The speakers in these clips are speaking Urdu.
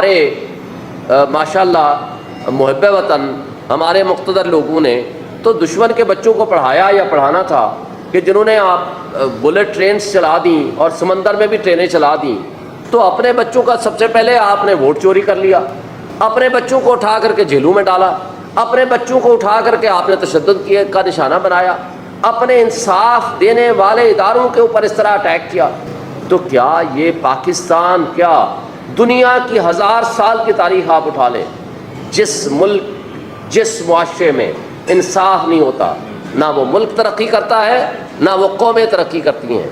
ہمارے ماشاءاللہ محب وطن ہمارے مقتدر لوگوں نے تو دشمن کے بچوں کو پڑھایا یا پڑھانا تھا کہ جنہوں نے آپ بلٹ ٹرینز چلا دیں اور سمندر میں بھی ٹرینیں چلا دیں، تو اپنے بچوں کا سب سے پہلے آپ نے ووٹ چوری کر لیا، اپنے بچوں کو اٹھا کر کے جیلوں میں ڈالا، اپنے بچوں کو اٹھا کر کے آپ نے تشدد کیے کا نشانہ بنایا، اپنے انصاف دینے والے اداروں کے اوپر اس طرح اٹیک کیا۔ تو کیا یہ پاکستان، کیا دنیا کی 1000 سال کی تاریخ آپ اٹھا لیں، جس ملک جس معاشرے میں انصاف نہیں ہوتا، نہ وہ ملک ترقی کرتا ہے نہ وہ قومیں ترقی کرتی ہیں۔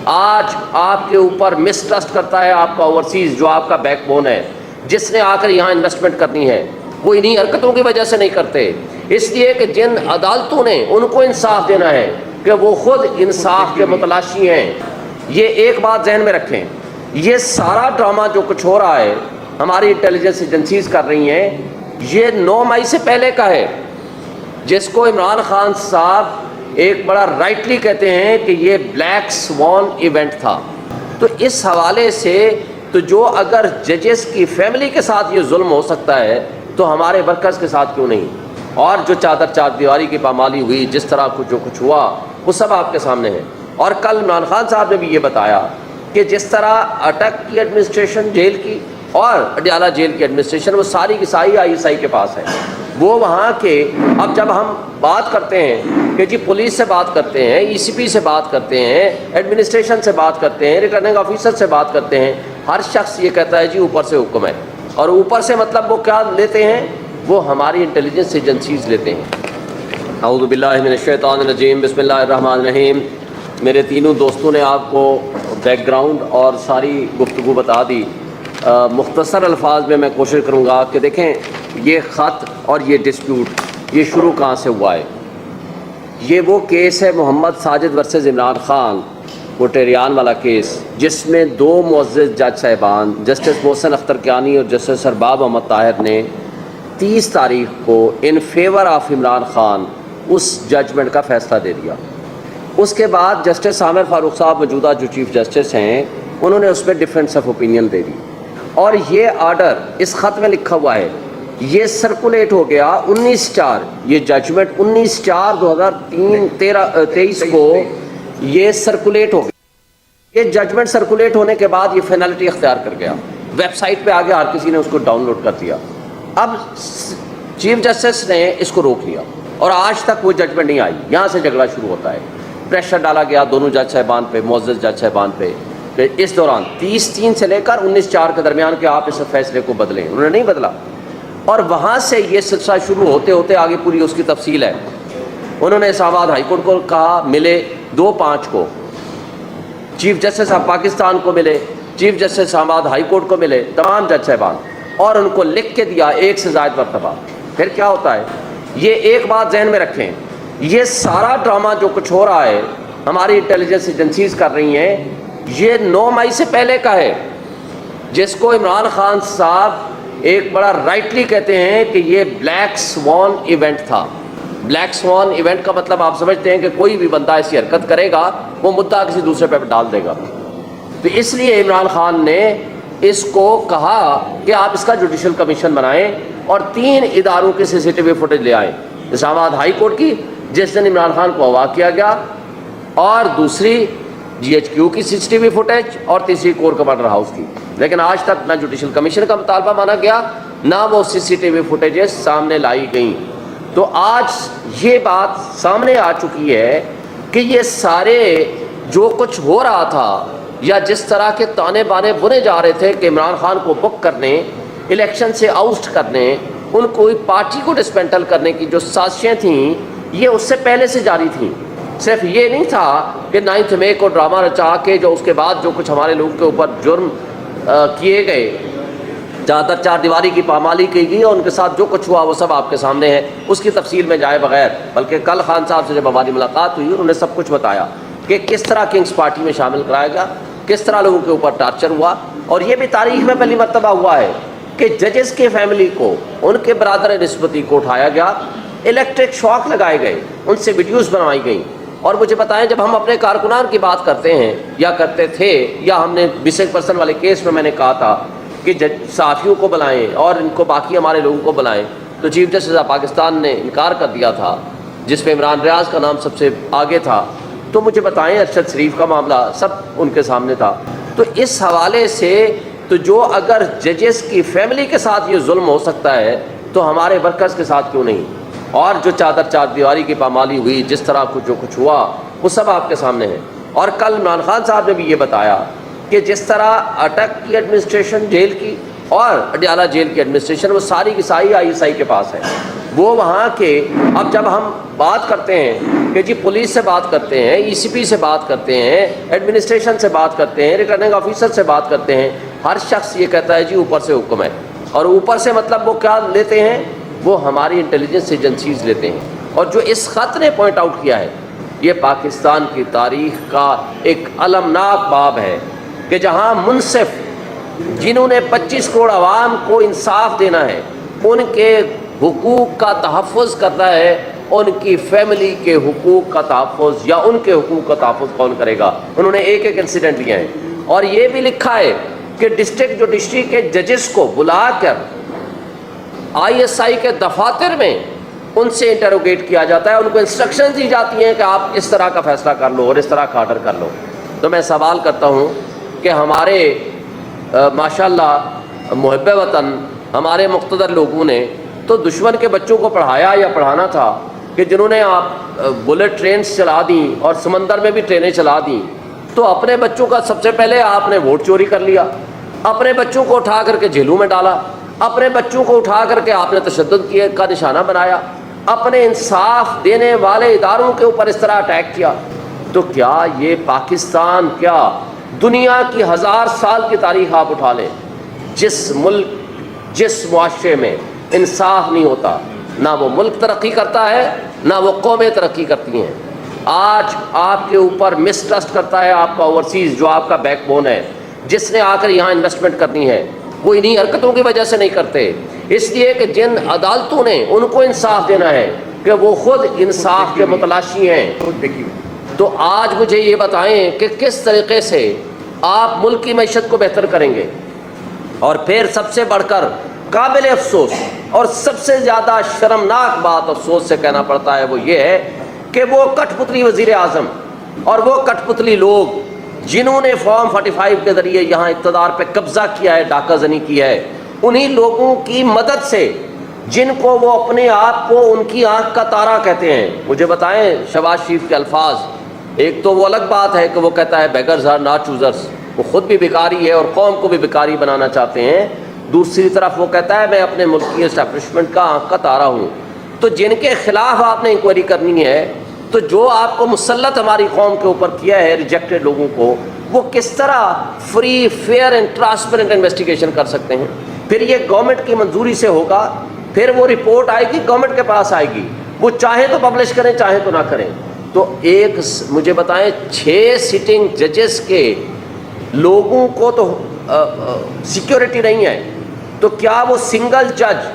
آج آپ کے اوپر مس ٹرسٹ کرتا ہے آپ کا اوورسیز، جو آپ کا بیک بون ہے، جس نے آ کر یہاں انویسٹمنٹ کرنی ہے، وہ انہی حرکتوں کی وجہ سے نہیں کرتے، اس لیے کہ جن عدالتوں نے ان کو انصاف دینا ہے کہ وہ خود انصاف کے متلاشی ہیں۔ یہ ایک بات ذہن میں رکھیں، یہ سارا ڈرامہ جو کچھ ہو رہا ہے ہماری انٹیلیجنس ایجنسیز کر رہی ہیں، یہ 9 مئی سے پہلے کا ہے، جس کو عمران خان صاحب ایک بڑا رائٹلی کہتے ہیں کہ یہ بلیک سوان ایونٹ تھا۔ تو اس حوالے سے تو جو اگر ججز کی فیملی کے ساتھ یہ ظلم ہو سکتا ہے تو ہمارے ورکرز کے ساتھ کیوں نہیں؟ اور جو چادر چار دیواری کی پامالی ہوئی، جس طرح جو کچھ ہوا، وہ سب آپ کے سامنے ہے۔ اور کل عمران خان صاحب نے بھی یہ بتایا کہ جس طرح اٹک کی ایڈمنسٹریشن جیل کی اور اڈیالہ جیل کی ایڈمنسٹریشن، وہ ساری کی ساری ISI کے پاس ہے۔ وہ وہاں کے، اب جب ہم بات کرتے ہیں کہ جی پولیس سے بات کرتے ہیں، ECP سے بات کرتے ہیں، ایڈمنسٹریشن سے بات کرتے ہیں، ریٹرننگ آفیسر سے بات کرتے ہیں، ہر شخص یہ کہتا ہے جی اوپر سے حکم ہے۔ اور اوپر سے مطلب وہ کیا لیتے ہیں؟ وہ ہماری انٹیلیجنس ایجنسیز لیتے ہیں۔ اعوذ باللہ من الشیطان الرجیم، بسم اللہ الرحمن الرحیم۔ میرے تینوں دوستوں نے آپ کو بیک گراؤنڈ اور ساری گفتگو بتا دی۔ مختصر الفاظ میں کوشش کروں گا کہ دیکھیں یہ خط اور یہ ڈسپیوٹ یہ شروع کہاں سے ہوا ہے۔ یہ وہ کیس ہے محمد ساجد ورسز عمران خان، وہ ٹیریان والا کیس، جس میں 2 معزز جج صاحبان جسٹس محسن اختر کیانی اور جسٹس سرباب احمد طاہر نے 30 تاریخ کو in favour of Imran Khan اس ججمنٹ کا فیصلہ دے دیا۔ اس کے بعد جسٹس عامر فاروق صاحب موجودہ جو چیف جسٹس ہیں، انہوں نے اس میں ڈفرینس آف اوپینین دے دی، اور یہ آرڈر اس خط میں لکھا ہوا ہے، یہ سرکولیٹ ہو گیا 19/4، یہ ججمنٹ 19/4/2023 کو یہ سرکولیٹ ہو گیا۔ یہ ججمنٹ سرکولیٹ ہونے کے بعد یہ فینلٹی اختیار کر گیا، ویب سائٹ پہ آگے ہر کسی نے اس کو ڈاؤن لوڈ کر دیا۔ اب چیف جسٹس نے اس کو روک لیا اور آج تک وہ ججمنٹ نہیں آئی۔ یہاں سے جھگڑا شروع ہوتا ہے، پریشر ڈالا گیا دونوں جج صاحبان پہ، معزز جج صاحبان پہ، کہ اس دوران 30/3 سے لے کر 19/4 کے درمیان کہ آپ اس فیصلے کو بدلیں۔ انہوں نے نہیں بدلا، اور وہاں سے یہ سلسلہ شروع ہوتے ہوتے آگے پوری اس کی تفصیل ہے۔ انہوں نے اسلام آباد ہائی کورٹ کو کہا، ملے 2/5 کو، چیف جسٹس آف پاکستان کو ملے، چیف جسٹس اسلام آباد ہائی کورٹ کو ملے، تمام جج صاحبان، اور ان کو لکھ کے دیا 1 سے زائد مرتبہ۔ پھر کیا ہوتا ہے؟ یہ ایک بات ذہن میں رکھیں، یہ سارا ڈرامہ جو کچھ ہو رہا ہے ہماری انٹیلیجنس ایجنسیز کر رہی ہیں، یہ 9 مئی سے پہلے کا ہے، جس کو عمران خان صاحب ایک بڑا رائٹلی کہتے ہیں کہ یہ بلیک سوان ایونٹ تھا۔ بلیک سوان ایونٹ کا مطلب آپ سمجھتے ہیں کہ کوئی بھی بندہ ایسی حرکت کرے گا وہ مدعا کسی دوسرے پہ ڈال دے گا۔ تو اس لیے عمران خان نے اس کو کہا کہ آپ اس کا جوڈیشل کمیشن بنائیں اور 3 اداروں کی CCTV فوٹیج لے آئیں، اسلام آباد ہائی کورٹ کی جس دن عمران خان کو اغوا کیا گیا، اور دوسری GHQ کی CCTV فوٹیج، اور تیسری کور کمانڈر ہاؤس کی۔ لیکن آج تک نہ جوڈیشل کمیشن کا مطالبہ مانا گیا، نہ وہ CCTV فوٹیجز سامنے لائی گئیں۔ تو آج یہ بات سامنے آ چکی ہے کہ یہ سارے جو کچھ ہو رہا تھا، یا جس طرح کے تانے بانے بنے جا رہے تھے کہ عمران خان کو بک کرنے، الیکشن سے آؤسٹ کرنے، ان کو پارٹی کو ڈسپینٹل کرنے کی جو سازشیں تھیں، یہ اس سے پہلے سے جاری تھیں۔ صرف یہ نہیں تھا کہ 9 مئی کو ڈرامہ رچا کے جو اس کے بعد جو کچھ ہمارے لوگوں کے اوپر جرم کیے گئے، چادر چار دیواری کی پامالی کی گئی، اور ان کے ساتھ جو کچھ ہوا وہ سب آپ کے سامنے ہے، اس کی تفصیل میں جائے بغیر۔ بلکہ کل خان صاحب سے جب ہماری ملاقات ہوئی، انہوں نے سب کچھ بتایا کہ کس طرح کنگز پارٹی میں شامل کرایا گیا، کس طرح لوگوں کے اوپر ٹارچر ہوا، اور یہ بھی تاریخ میں پہلی مرتبہ ہوا ہے کہ ججز کے فیملی کو، ان کے برادر نسبتی کو اٹھایا گیا، الیکٹرک شاک لگائے گئے، ان سے ویڈیوز بنوائی گئیں۔ اور مجھے بتائیں، جب ہم اپنے کارکنان کی بات کرتے ہیں یا کرتے تھے، یا ہم نے مسنگ پرسن والے کیس میں نے کہا تھا کہ صحافیوں کو بلائیں اور ان کو باقی ہمارے لوگوں کو بلائیں، تو چیف جسٹس آف پاکستان نے انکار کر دیا تھا، جس میں عمران ریاض کا نام سب سے آگے تھا۔ تو مجھے بتائیں، ارشد شریف کا معاملہ سب ان کے سامنے تھا۔ تو اس حوالے سے تو جو اگر ججز کی فیملی کے ساتھ یہ ظلم ہو سکتا ہے تو ہمارے ورکرز کے ساتھ کیوں نہیں؟ اور جو چار دیواری کی پامالی ہوئی، جس طرح جو کچھ ہوا، وہ سب آپ کے سامنے ہے۔ اور کل عمران خان صاحب نے بھی یہ بتایا کہ جس طرح اٹک کی ایڈمنسٹریشن جیل کی اور اڈیالہ جیل کی ایڈمنسٹریشن وہ ساری کی ساری ISI کے پاس ہے، وہ وہاں کے اب جب ہم بات کرتے ہیں کہ جی پولیس سے بات کرتے ہیں، ECP سے بات کرتے ہیں، ایڈمنسٹریشن سے بات کرتے ہیں، ریٹرننگ آفیسر سے بات کرتے ہیں، ہر شخص یہ کہتا ہے جی اوپر سے حکم ہے۔ اور اوپر سے مطلب وہ کیا لیتے ہیں؟ وہ ہماری انٹیلیجنس ایجنسیز لیتے ہیں۔ اور جو اس خط نے پوائنٹ آؤٹ کیا ہے، یہ پاکستان کی تاریخ کا ایک المناک باب ہے کہ جہاں منصف جنہوں نے 25 کروڑ عوام کو انصاف دینا ہے، ان کے حقوق کا تحفظ کرنا ہے، ان کی فیملی کے حقوق کا تحفظ یا ان کے حقوق کا تحفظ کون کرے گا؟ انہوں نے ایک انسیڈنٹ لیا ہے اور یہ بھی لکھا ہے کہ ڈسٹرکٹ جوڈیشری کے ججز کو بلا کر ISI کے دفاتر میں ان سے انٹروگیٹ کیا جاتا ہے، ان کو انسٹرکشنز دی جاتی ہیں کہ آپ اس طرح کا فیصلہ کر لو اور اس طرح کا آرڈر کر لو۔ تو میں سوال کرتا ہوں کہ ہمارے ماشاءاللہ محب وطن ہمارے مقتدر لوگوں نے تو دشمن کے بچوں کو پڑھایا یا پڑھانا تھا کہ جنہوں نے آپ بلٹ ٹرینز چلا دیں اور سمندر میں بھی ٹرینیں چلا دیں، تو اپنے بچوں کا سب سے پہلے آپ نے ووٹ چوری کر لیا، اپنے بچوں کو اٹھا کر کے جیلوں میں ڈالا، اپنے بچوں کو اٹھا کر کے آپ نے تشدد کیے کا نشانہ بنایا، اپنے انصاف دینے والے اداروں کے اوپر اس طرح اٹیک کیا۔ تو کیا یہ پاکستان، کیا دنیا کی 1000 سال کی تاریخ آپ اٹھا لیں، جس ملک جس معاشرے میں انصاف نہیں ہوتا، نہ وہ ملک ترقی کرتا ہے نہ وہ قومیں ترقی کرتی ہیں۔ آج آپ کے اوپر مس ٹرسٹ کرتا ہے آپ کا اوورسیز، جو آپ کا بیک بون ہے، جس نے آ کر یہاں انویسٹمنٹ کرنی ہے، وہ انہی حرکتوں کی وجہ سے نہیں کرتے، اس لیے کہ جن عدالتوں نے ان کو انصاف دینا ہے کہ وہ خود انصاف کے متلاشی ہیں۔ تو آج مجھے یہ بتائیں کہ کس طریقے سے آپ ملک کی معیشت کو بہتر کریں گے؟ اور پھر سب سے بڑھ کر قابل افسوس اور سب سے زیادہ شرمناک بات افسوس سے کہنا پڑتا ہے وہ یہ ہے کہ وہ کٹ پتلی وزیر اعظم اور وہ کٹ پتلی لوگ جنہوں نے فارم 45 کے ذریعے یہاں اقتدار پہ قبضہ کیا ہے، ڈاکہ زنی کی ہے، انہی لوگوں کی مدد سے جن کو وہ اپنے آپ کو ان کی آنکھ کا تارا کہتے ہیں۔ مجھے بتائیں شہباز شریف کے الفاظ، ایک تو وہ الگ بات ہے کہ وہ کہتا ہے بیگرز آر ناٹ چوزرز، وہ خود بھی بیکاری ہے اور قوم کو بھی بیکاری بنانا چاہتے ہیں، دوسری طرف وہ کہتا ہے میں اپنے ملک کی اسٹیبلشمنٹ کا آنکھ کا تارا ہوں۔ تو جن کے خلاف آپ نے انکوائری کرنی ہے، تو جو آپ کو مسلط ہماری قوم کے اوپر کیا ہے ریجیکٹڈ لوگوں کو، وہ کس طرح free fair and transparent investigation کر سکتے ہیں؟ پھر یہ گورنمنٹ کی منظوری سے ہوگا، پھر وہ رپورٹ آئے گی، گورنمنٹ کے پاس آئے گی، وہ چاہیں تو پبلش کریں چاہیں تو نہ کریں۔ تو ایک مجھے بتائیں 6 سٹنگ ججز کے لوگوں کو تو سیکیورٹی نہیں ہے، تو کیا وہ سنگل جج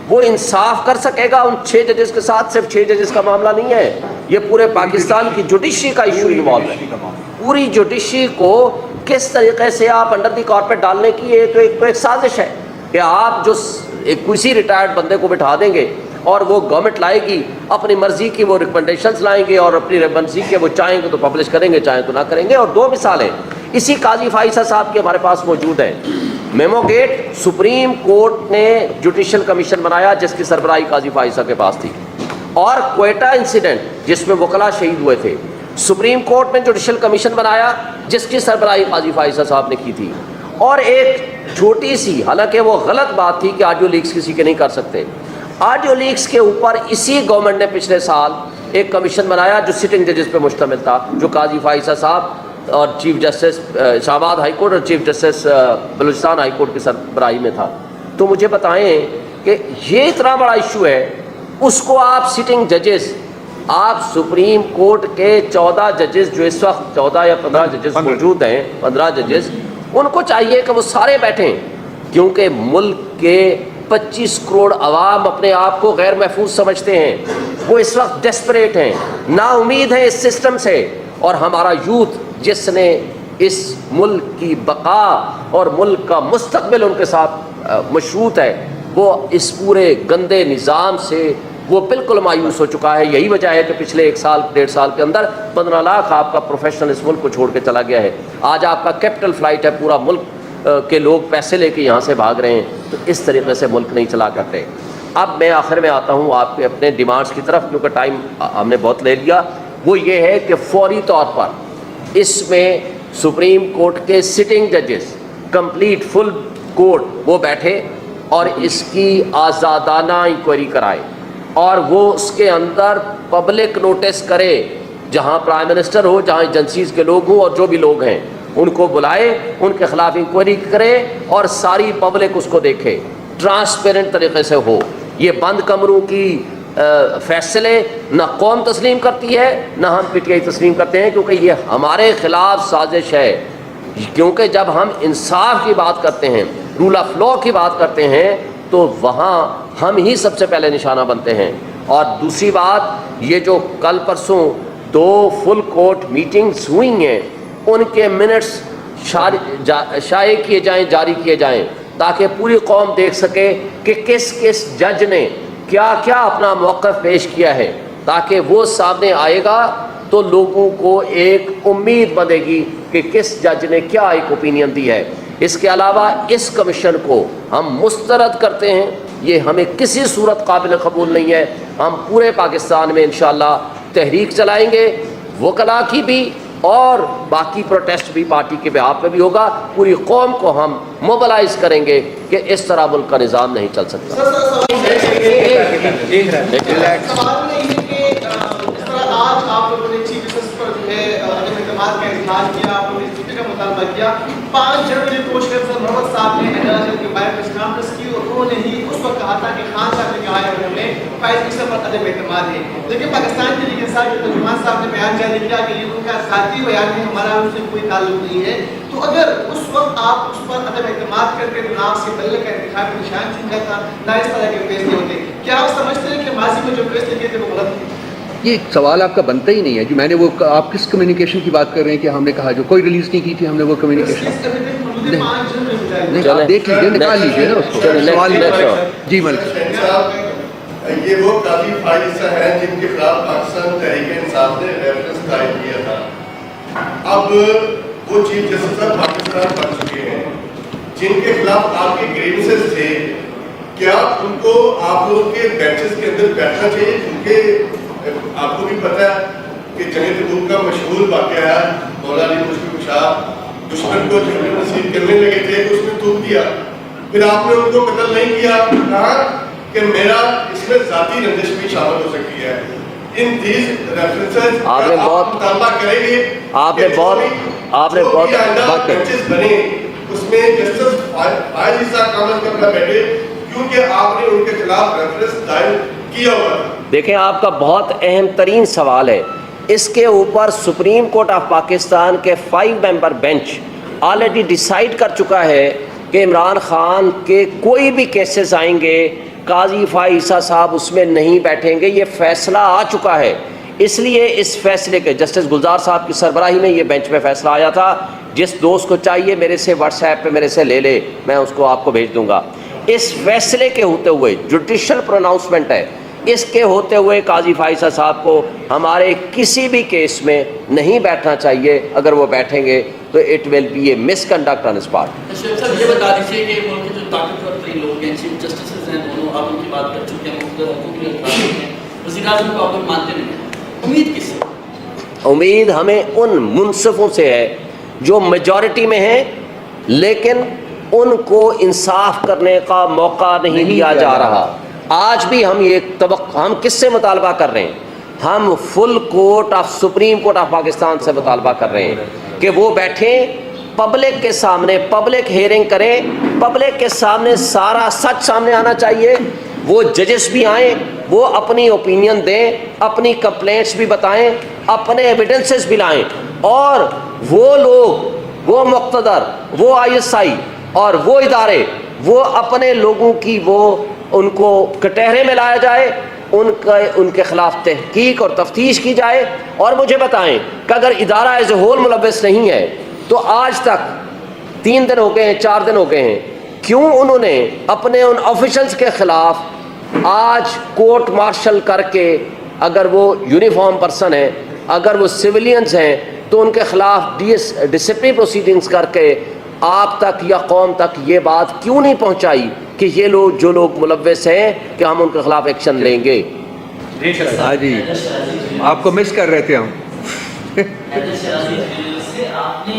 وہ انصاف کر سکے گا ان 6 ججز کے ساتھ؟ صرف 6 ججز کا معاملہ نہیں ہے، یہ پورے پاکستان کی جوڈیشری کا ایشو انوالو ہے۔ پوری جوڈیشری کو کس طریقے سے آپ انڈر دی کارپیٹ ڈالنے کی یہ تو ایک سازش ہے کہ آپ جو ایک کسی ریٹائرڈ بندے کو بٹھا دیں گے اور وہ گورنمنٹ لائے گی اپنی مرضی کی، وہ ریکمنڈیشنز لائیں گے اور اپنی مرضی کے وہ چاہیں گے تو پبلش کریں گے چاہیں تو نہ کریں گے۔ اور 2 مثالیں اسی قاضی فائزہ صاحب کے ہمارے پاس موجود ہیں۔ میمو گیٹ، سپریم کورٹ نے جوڈیشل کمیشن بنایا جس کی سربراہی قاضی فائزہ کے پاس تھی، اور کوئٹہ انسیڈنٹ جس میں وکلاء شہید ہوئے تھے، سپریم کورٹ نے جوڈیشل کمیشن بنایا جس کی سربراہی قاضی فائزہ صاحب نے کی تھی۔ اور ایک چھوٹی سی، حالانکہ وہ غلط بات تھی کہ آڈیو لیکس کسی کے نہیں کر سکتے، آڈیو لیکس کے اوپر اسی گورنمنٹ نے پچھلے سال ایک کمیشن بنایا جو سٹنگ ججز پہ مشتمل تھا، جو قاضی فائزہ صاحب اور چیف جسٹس اسلام آباد ہائی کورٹ اور chief justice Balochistan high court کی سربراہی میں تھا۔ تو مجھے بتائیں کہ یہ اتنا بڑا ایشو ہے، اس کو آپ سٹنگ ججز، آپ سپریم کورٹ کے 14 ججز جو اس وقت 14 یا 15 ججز موجود ہیں، 15 ججز، ان کو چاہیے کہ وہ سارے بیٹھیں، کیونکہ ملک کے 25 کروڑ عوام اپنے آپ کو غیر محفوظ سمجھتے ہیں، وہ اس وقت ڈیسپریٹ ہیں، نا امید ہیں اس سسٹم سے، اور ہمارا یوتھ جس نے اس ملک کی بقا اور ملک کا مستقبل ان کے ساتھ مشروط ہے، وہ اس پورے گندے نظام سے وہ بالکل مایوس ہو چکا ہے۔ یہی وجہ ہے کہ پچھلے 1 سال 1.5 سال کے اندر 15 لاکھ آپ کا پروفیشنل اس ملک کو چھوڑ کے چلا گیا ہے۔ آج آپ کا کیپٹل فلائٹ ہے، پورا ملک کے لوگ پیسے لے کے یہاں سے بھاگ رہے ہیں، تو اس طریقے سے ملک نہیں چلا کرتے۔ اب میں آخر میں آتا ہوں آپ کے اپنے ڈیمانڈس کی طرف، کیونکہ ٹائم ہم نے بہت لے لیا۔ وہ یہ ہے کہ فوری طور پر اس میں سپریم کورٹ کے سٹنگ ججز کمپلیٹ فل کورٹ وہ بیٹھے اور اس کی آزادانہ انکوائری کرائے، اور وہ اس کے اندر پبلک نوٹس کرے، جہاں پرائم منسٹر ہو، جہاں ایجنسیز کے لوگ ہوں، اور جو بھی لوگ ہیں ان کو بلائے، ان کے خلاف انکوائری کرے اور ساری پبلک اس کو دیکھے، ٹرانسپیرنٹ طریقے سے ہو۔ یہ بند کمروں کی فیصلے نہ قوم تسلیم کرتی ہے، نہ ہم پی ٹی آئی تسلیم کرتے ہیں، کیونکہ یہ ہمارے خلاف سازش ہے۔ کیونکہ جب ہم انصاف کی بات کرتے ہیں، رول آف لا کی بات کرتے ہیں، تو وہاں ہم ہی سب سے پہلے نشانہ بنتے ہیں۔ اور دوسری بات، یہ جو کل پرسوں 2 فل کورٹ میٹنگز ہوئی ہیں، ان کے منٹس شائع کیے جائیں، جاری کیے جائیں، تاکہ پوری قوم دیکھ سکے کہ کس کس جج نے کیا کیا اپنا موقف پیش کیا ہے، تاکہ وہ سامنے آئے گا تو لوگوں کو ایک امید بندے گی کہ کس جج نے کیا ایک اوپینین دی ہے۔ اس کے علاوہ اس کمیشن کو ہم مسترد کرتے ہیں، یہ ہمیں کسی صورت قابل قبول نہیں ہے۔ ہم پورے پاکستان میں انشاءاللہ تحریک چلائیں گے، وکلاء کی بھی اور باقی پروٹیسٹ بھی پارٹی کے بہاف پہ بھی ہوگا۔ پوری قوم کو ہم موبلائز کریں گے کہ اس طرح ملک کا نظام نہیں چل سکتا۔ آج آپ لوگوں نے چیف جسٹس پر جو ہے عدم اعتماد کا اظہار کیا، آپ لوگوں نے استعفے کا مطالبہ کیا۔ 5 جنوری کو شیخ افضل محمد صاحب نے ایڈوائزر کے بارے میں کانفرنس کی، اور انہوں نے ہی اس وقت کہا تھا کہ خان صاحب نے کہا ہے کہ ہمیں فائز مصر پر عدم اعتماد ہے، لیکن پاکستان کے لیے صاحب جو ترجمان صاحب نے بیان جاری کیا کہ یہ ان کا ذاتی بیان ہے، ہمارا ان سے کوئی تعلق نہیں ہے۔ تو اگر اس وقت آپ اس پر عدم اعتماد کرتے تو نہ آپ سے بلے کا انتخاب نشان چن جاتا، نہ اس طرح کے فیصلے ہوتے۔ کیا آپ سمجھتے ہیں کہ ماضی میں جو فیصلے کیے تھے وہ غلط تھے؟ یہ سوال آپ کا بنتا ہی نہیں ہے جو میں نے وہ آپ کس کمیونیکیشن کی بات کر رہے ہیں کہ ہم نے کہا جو کوئی ریلیز نہیں کی تھی ہم نے وہ کمیونیکیشن نہیں، آپ دیکھ لیجیے، نکال لیجیے نا اس کو سوال جی ملک یہ وہ قاضی فائزہ ہیں جن کے خلاف پاکستان تحریک انصاف نے ریفرنس دائر کیا تھا۔ اب وہ چیف جسٹس پاکستان بن چکے ہیں، جن کے خلاف آپ کے گریوینسز تھے، کیا ان کو آپ لوگوں کے بینچز کے اندر بیٹھنا چاہیے؟ کیونکہ آپ کو بھی پتہ ہے کہ جنگ تبوک کا مشہور واقعہ ہے، مولا علی مشکل شاہ دشمن کو جنگ نصیب کرنے لگے تھے تو اس نے تھوک دیا، پھر آپ نے ان کو قتل نہیں کیا، کہا کہ میرا اس میں ذاتی رنجش بھی شامل ہو سکتی ہے۔ ان دیز ریفرنسز آپ نے بہت مطالبہ کریں گے، آپ نے بہت بات بینچز بنے اس میں جسٹس فائز عیسیٰ کامل کرنا بیٹھے، کیونکہ آپ نے ان کے خلاف ریفرنس دائر کیا ہوا ہے۔ دیکھیں، آپ کا بہت اہم ترین سوال ہے، اس کے اوپر سپریم کورٹ آف پاکستان کے 5 ممبر بینچ آلریڈی ڈیسائیڈ کر چکا ہے کہ عمران خان کے کوئی بھی کیسز آئیں گے، قاضی فائز عیسیٰ صاحب اس میں نہیں بیٹھیں گے، یہ فیصلہ آ چکا ہے۔ اس لیے اس فیصلے کے جسٹس گلزار صاحب کی سربراہی میں یہ بینچ میں فیصلہ آیا تھا۔ جس دوست کو چاہیے میرے سے واٹس ایپ پہ میرے سے لے لے، میں اس کو آپ کو بھیج دوں گا۔ اس فیصلے کے ہوتے ہوئے جوڈیشل پروناؤنسمنٹ ہے، اس کے ہوتے ہوئے قاضی فائزہ صاحب کو ہمارے کسی بھی کیس میں نہیں بیٹھنا چاہیے۔ اگر وہ بیٹھیں گے تو it will be a misconduct on his part. صاحب یہ بتا دیجیے کہ ملک کے جو طاقتور ترین لوگ ہیں، چیف جسٹسز ہیں دونوں، آپ ان کی بات کر چکے ہیں، مختلف حقوقی اخلاق ہیں، وزیر اعظم کو آپ لوگ مانتے نہیں ہیں، امید کس سے؟ امید ہمیں ان منصفوں سے ہے جو میجورٹی میں ہیں لیکن ان کو انصاف کرنے کا موقع نہیں دیا جا رہا۔ آج بھی ہم یہ ہم کس سے مطالبہ کر رہے ہیں؟ ہم full court of supreme court of Pakistan سے مطالبہ کر رہے ہیں کہ وہ بیٹھیں، پبلک کے سامنے پبلک ہیئرنگ کریں، پبلک کے سامنے سارا سچ سامنے آنا چاہیے۔ وہ ججز بھی آئیں، وہ اپنی اوپینین دیں، اپنی کمپلینٹس بھی بتائیں، اپنے ایویڈنسز بھی لائیں، اور وہ لوگ، وہ مقتدر، وہ ISI اور وہ ادارے، وہ اپنے لوگوں کی ان کو کٹہرے میں لایا جائے، ان کے خلاف تحقیق اور تفتیش کی جائے، اور مجھے بتائیں کہ اگر ادارہ ایز اے ہول ملوث نہیں ہے تو آج تک 3 دن ہو گئے ہیں، 4 دن ہو گئے ہیں، کیوں انہوں نے اپنے ان آفیشلز کے خلاف آج کورٹ مارشل کر کے، اگر وہ یونیفارم پرسن ہیں، اگر وہ سویلینز ہیں، تو ان کے خلاف ڈسپلنری پروسیڈنگز کر کے آپ تک یا قوم تک یہ بات کیوں نہیں پہنچائی کہ یہ لوگ جو لوگ ملوث ہیں کہ ہم ان کے خلاف ایکشن لیں گے؟ ہاں جی، آپ کو مس کر رہے تھے ہم. آپ نے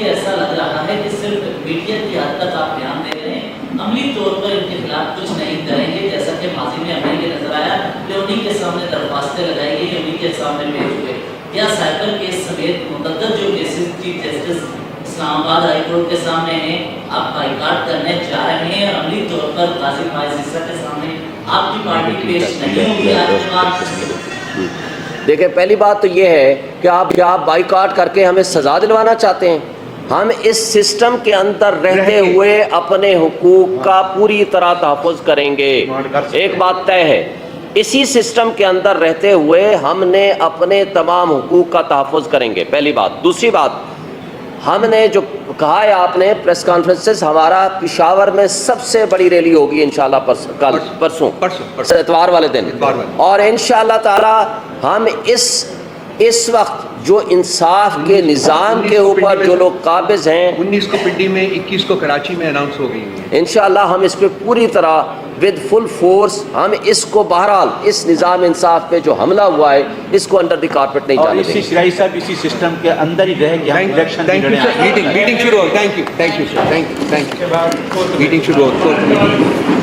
ایسا لگ رہا ہے کہ صرف میڈیا کی حد تک آپ بیان دے رہے ہیں، عملی طور پر ان کے خلاف کچھ نہیں کریں گے، جیسا کہ ماضی میں ہمیں یہ نظر آیا کہ انہیں کے سامنے درخواستیں لگائی گئی، انہیں کے سامنے پیش ہوئے. کیا سائبر کیس سمیت متعدد جو کیسز چیف جسٹس اسلام آباد ہائی کورٹ کے سامنے ہیں، آپ بائیکاٹ کرنے جا رہے ہیں، عملی طور پر قاضی فائز عیسیٰ کے سامنے آپ کی پارٹی پیش نہیں ہوگی آج کے بعد؟ دیکھیں، پہلی بات تو یہ ہے کہ آپ بائیکاٹ کر کے ہمیں سزا دلوانا چاہتے ہیں. ہم اس سسٹم کے اندر رہتے ہوئے اپنے حقوق کا پوری طرح تحفظ کریں گے. ایک بات طے ہے، اسی سسٹم کے اندر رہتے ہوئے ہم نے اپنے تمام حقوق کا تحفظ کریں گے، پہلی بات. دوسری بات، ہم نے جو کہا ہے آپ نے پریس کانفرنسز، ہمارا پشاور میں سب سے بڑی ریلی ہوگی انشاءاللہ پرسوں اتوار والے دن، اور انشاءاللہ تعالی ہم اس وقت جو انصاف کے نظام کے اوپر جو لوگ قابض ہیں، 19 کو پنڈی میں، 21 کو کراچی میں اناؤنس ہو گئی ہے، انشاءاللہ ہم اس پہ پوری طرح ود فل فورس ہم اس کو بہرحال اس نظام انصاف پہ جو حملہ ہوا ہے اس کو انڈر دی کارپیٹ نہیں اور جانے اسی دیں گے. شرائی صاحب اسی سسٹم کے اندر ہی رہ کے ہم election thank you sir. Meeting شروع ہو. Thank you sir. Thank you. Meeting شروع ہو.